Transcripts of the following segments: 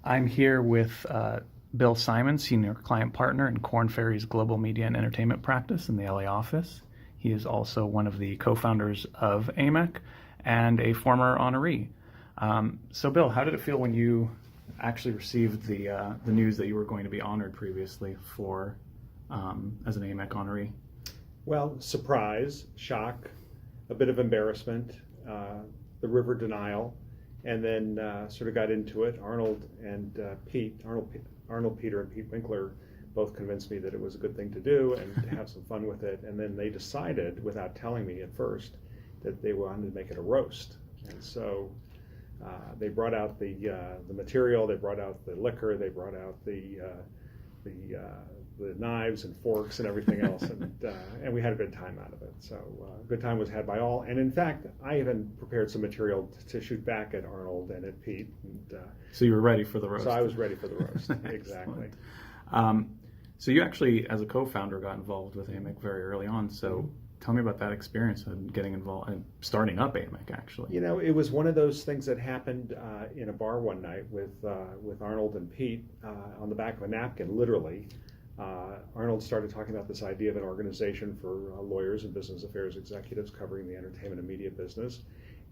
I'm here with Bill Simon, Senior Client Partner in Korn Ferry's Global Media and Entertainment Practice in the LA office. He is also one of the co-founders of Amec and a former honoree. So, Bill, how did it feel when you actually received the news that you were going to be honored previously for as an Amec honoree? Well, surprise, shock, a bit of embarrassment, the river denial, and then sort of got into it. Arnold, Peter, and Pete Winkler both convinced me that it was a good thing to do and to have some fun with it. And then they decided, without telling me at first, that they wanted to make it a roast. And so they brought out the material, they brought out the liquor, they brought out the knives and forks and everything else, and we had a good time out of it. So a good time was had by all. And in fact, I even prepared some material to shoot back at Arnold and at Pete. And, so you were ready for the roast. So I was ready for the roast, exactly. So you actually, as a co-founder, got involved with Amec very early on. So tell me about that experience and getting involved and starting up Amec, actually. You know, it was one of those things that happened in a bar one night with Arnold and Pete on the back of a napkin, literally. Arnold started talking about this idea of an organization for lawyers and business affairs executives covering the entertainment and media business.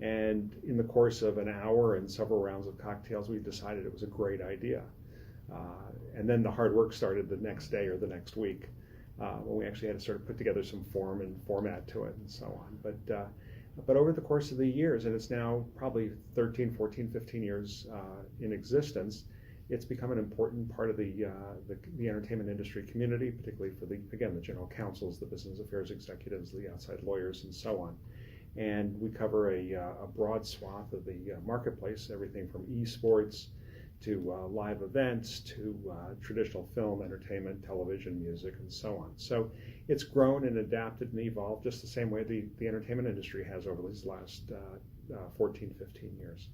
And in the course of an hour and several rounds of cocktails, we decided it was a great idea. And then the hard work started the next day or the next week when we actually had to sort of put together some form and format to it and so on. But over the course of the years, and it's now probably 13, 14, 15 years in existence, it's become an important part of the entertainment industry community, particularly for the general counsels, the business affairs executives, the outside lawyers, and so on. And we cover a broad swath of the marketplace, everything from esports to live events to traditional film, entertainment, television, music, and so on. So it's grown and adapted and evolved just the same way the entertainment industry has over these last 14, 15 years.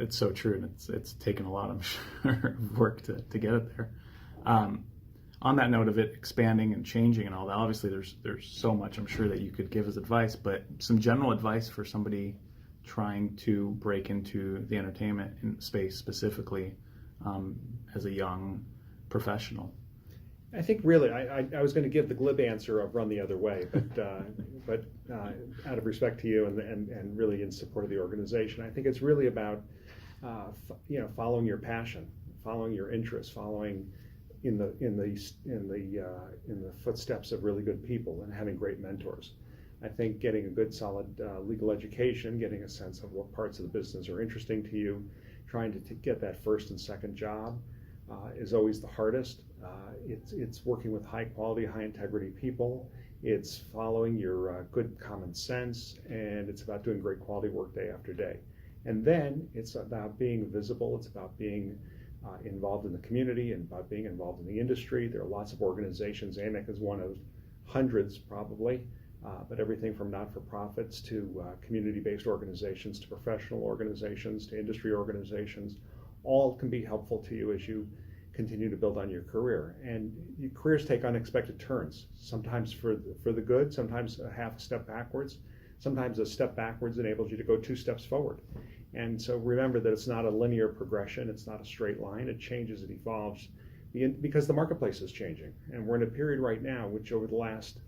It's so true, and it's taken a lot, I'm sure, of work to get it there. On that note of it expanding and changing and all that, obviously there's so much I'm sure that you could give as advice, but some general advice for somebody trying to break into the entertainment space specifically as a young professional. I think really, I was going to give the glib answer of run the other way, but out of respect to you and really in support of the organization, I think it's really about following your passion, following your interests, following in the footsteps of really good people and having great mentors. I think getting a good solid legal education, getting a sense of what parts of the business are interesting to you, trying to get that first and second job is always the hardest. It's working with high quality, high integrity people. It's following your good common sense, and it's about doing great quality work day after day. And then it's about being visible. It's about being involved in the community and about being involved in the industry. There are lots of organizations. Amec is one of hundreds probably, but everything from not-for-profits to community-based organizations to professional organizations to industry organizations, all can be helpful to you as you continue to build on your career. And your careers take unexpected turns, sometimes for the good, sometimes a half a step backwards. Sometimes a step backwards enables you to go 2 steps forward. And so remember that it's not a linear progression, it's not a straight line, it changes, it evolves, because the marketplace is changing. And we're in a period right now which over the last,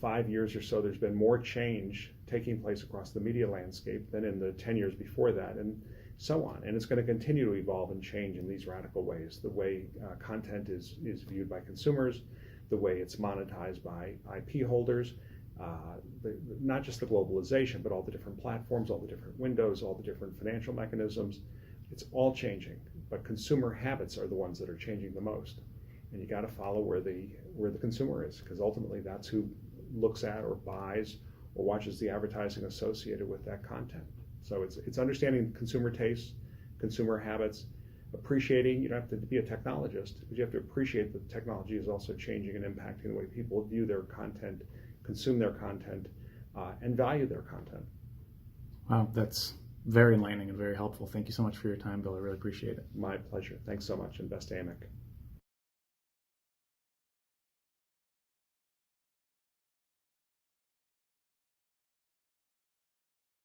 5 years or so, there's been more change taking place across the media landscape than in the 10 years before that, and so on. And it's going to continue to evolve and change in these radical ways. The way content is viewed by consumers, the way it's monetized by IP holders, not just the globalization, but all the different platforms, all the different windows, all the different financial mechanisms. It's all changing, but consumer habits are the ones that are changing the most. And you got to follow where the consumer is, because ultimately that's who looks at or buys or watches the advertising associated with that content. So it's understanding consumer tastes, consumer habits, appreciating. You don't have to be a technologist, but you have to appreciate that technology is also changing and impacting the way people view their content, consume their content, and value their content. Wow, that's very enlightening and very helpful. Thank you so much for your time, Bill. I really appreciate it. My pleasure. Thanks so much, and best to Amec.